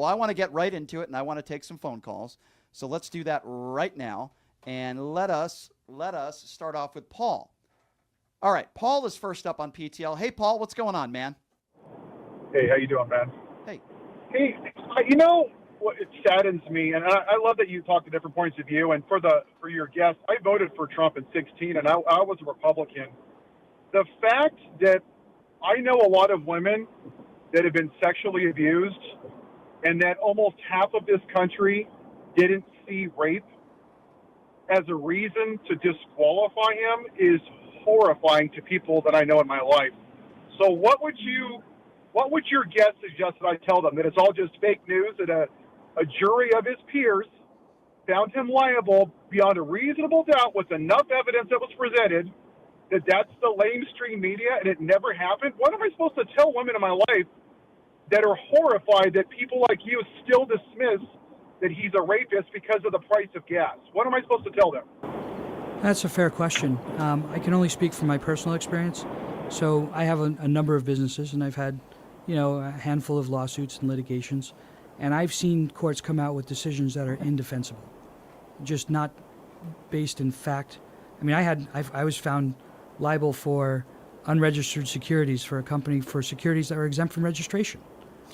Well, I want to get right into it, and I want to take some phone calls. So let's do that right now. And let us start off with Paul. All right, Paul is first up on PTL. Hey, Paul, what's going on, man? Hey, how you doing, man? Hey. Hey, you know what? It saddens me, and I love that you talk to different points of view. And for your guest, I voted for Trump in 2016, and I was a Republican. The fact that I know a lot of women that have been sexually abused, and that almost half of this country didn't see rape as a reason to disqualify him is horrifying to people that I know in my life. So what would your guest suggest that I tell them? That it's all just fake news, that a jury of his peers found him liable beyond a reasonable doubt with enough evidence that was presented, that that's the lamestream media and it never happened? What am I supposed to tell women in my life that are horrified that people like you still dismiss that he's a rapist because of the price of gas? What am I supposed to tell them? That's a fair question. I can only speak from my personal experience. So I have a number of businesses, and I've had, a handful of lawsuits and litigations, and I've seen courts come out with decisions that are indefensible, just not based in fact. I mean, I was found liable for unregistered securities for a company for securities that were exempt from registration.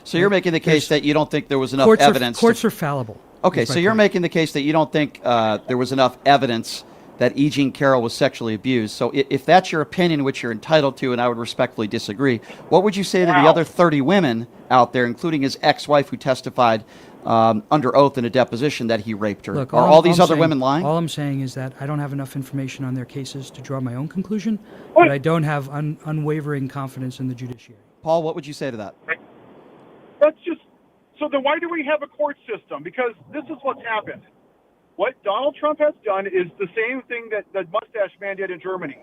So you're making the case that you don't think there was enough evidence. Courts are fallible. Okay, so you're making the case that you don't think there was enough evidence that E. Jean Carroll was sexually abused. So if that's your opinion, which you're entitled to, and I would respectfully disagree, what would you say to the other 30 women out there, including his ex-wife who testified under oath in a deposition that he raped her? Look, are all these other women lying? All I'm saying is that I don't have enough information on their cases to draw my own conclusion, but I don't have unwavering confidence in the judiciary. Paul, what would you say to that? That's just, so then why do we have a court system? Because this is what's happened. What Donald Trump has done is the same thing that the mustache man did in Germany.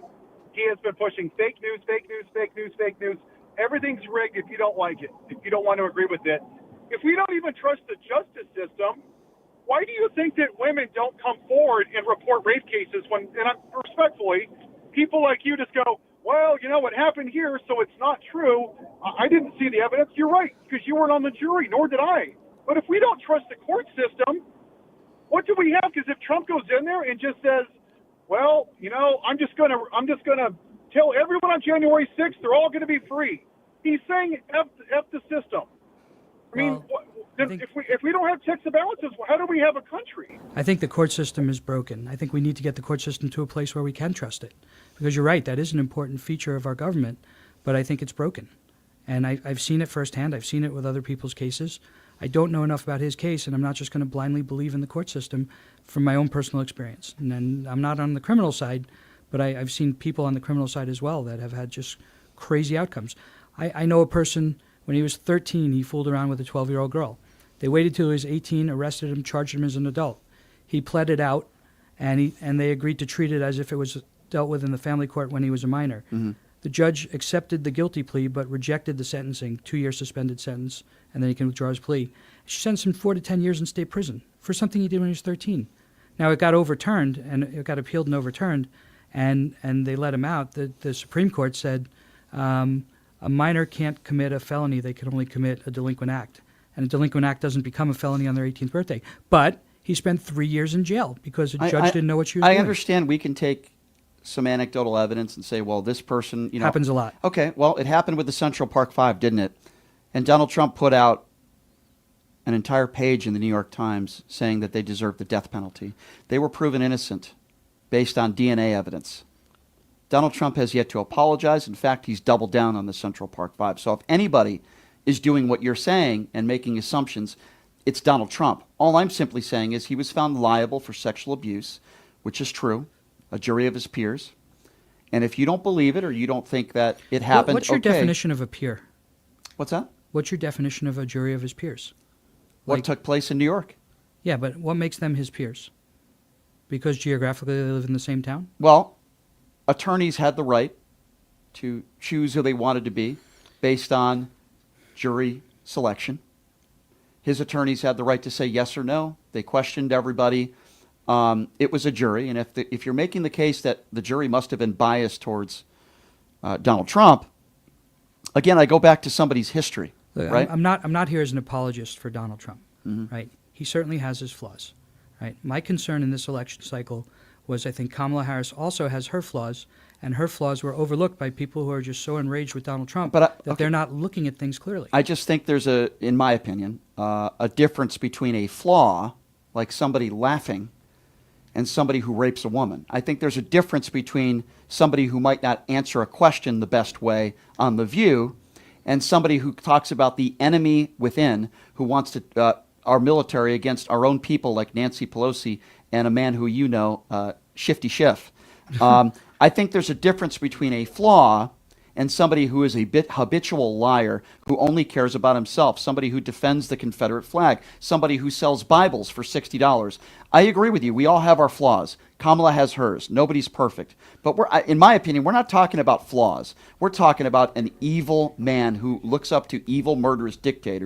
He has been pushing fake news, fake news, fake news, fake news. Everything's rigged if you don't like it, if you don't want to agree with it. If we don't even trust the justice system, why do you think that women don't come forward and report rape cases when, and respectfully, people like you just go, well, what happened here, so it's not true. I didn't see the evidence. You're right, because you weren't on the jury, nor did I. But if we don't trust the court system, what do we have? Because if Trump goes in there and just says, well, I'm just gonna tell everyone on January 6th they're all gonna be free. He's saying F the system. I mean, if we don't have checks and balances, how do we have a country? I think the court system is broken. I think we need to get the court system to a place where we can trust it. Because you're right, that is an important feature of our government, but I think it's broken. And I've seen it firsthand. I've seen it with other people's cases. I don't know enough about his case, and I'm not just going to blindly believe in the court system from my own personal experience. And then I'm not on the criminal side, but I've seen people on the criminal side as well that have had just crazy outcomes. I know a person, when he was 13, he fooled around with a 12-year-old girl. They waited till he was 18, arrested him, charged him as an adult. He pled it out, and they agreed to treat it as if it was dealt with in the family court when he was a minor. Mm-hmm. The judge accepted the guilty plea but rejected the sentencing, 2-year suspended sentence, and then he can withdraw his plea. She sentenced him 4 to 10 years in state prison for something he did when he was 13. Now, it got overturned, and it got appealed and overturned, and they let him out. The Supreme Court said a minor can't commit a felony. They can only commit a delinquent act. And a delinquent act doesn't become a felony on their 18th birthday. But he spent 3 years in jail because the judge didn't know what she was doing. I understand we can take some anecdotal evidence and say, well, this person, happens a lot. Okay, well, it happened with the Central Park Five, didn't it? And Donald Trump put out an entire page in the New York Times saying that they deserved the death penalty. They were proven innocent based on DNA evidence. Donald Trump has yet to apologize. In fact, he's doubled down on the Central Park Five. So if anybody is doing what you're saying and making assumptions, it's Donald Trump. All I'm simply saying is he was found liable for sexual abuse, which is true. A jury of his peers. And if you don't believe it or you don't think that it happened, what's your definition of a peer? What's that? What's your definition of a jury of his peers? What took place in New York? Yeah, but what makes them his peers? Because geographically they live in the same town? Well, attorneys had the right to choose who they wanted to be based on jury selection. His attorneys had the right to say yes or no. They questioned everybody. It was a jury, and if you're making the case that the jury must have been biased towards Donald Trump, again, I go back to somebody's history. Look, right? I'm not here as an apologist for Donald Trump, right? He certainly has his flaws, right? My concern in this election cycle was I think Kamala Harris also has her flaws, and her flaws were overlooked by people who are just so enraged with Donald Trump that they're not looking at things clearly. I just think there's in my opinion, a difference between a flaw, like somebody laughing, and somebody who rapes a woman. I think there's a difference between somebody who might not answer a question the best way on The View and somebody who talks about the enemy within who wants to our military against our own people like Nancy Pelosi and a man who you know, Shifty Schiff. I think there's a difference between a flaw and somebody who is a habitual liar who only cares about himself, somebody who defends the Confederate flag, somebody who sells Bibles for $60. I agree with you. We all have our flaws. Kamala has hers. Nobody's perfect. But in my opinion, we're not talking about flaws. We're talking about an evil man who looks up to evil, murderous dictators.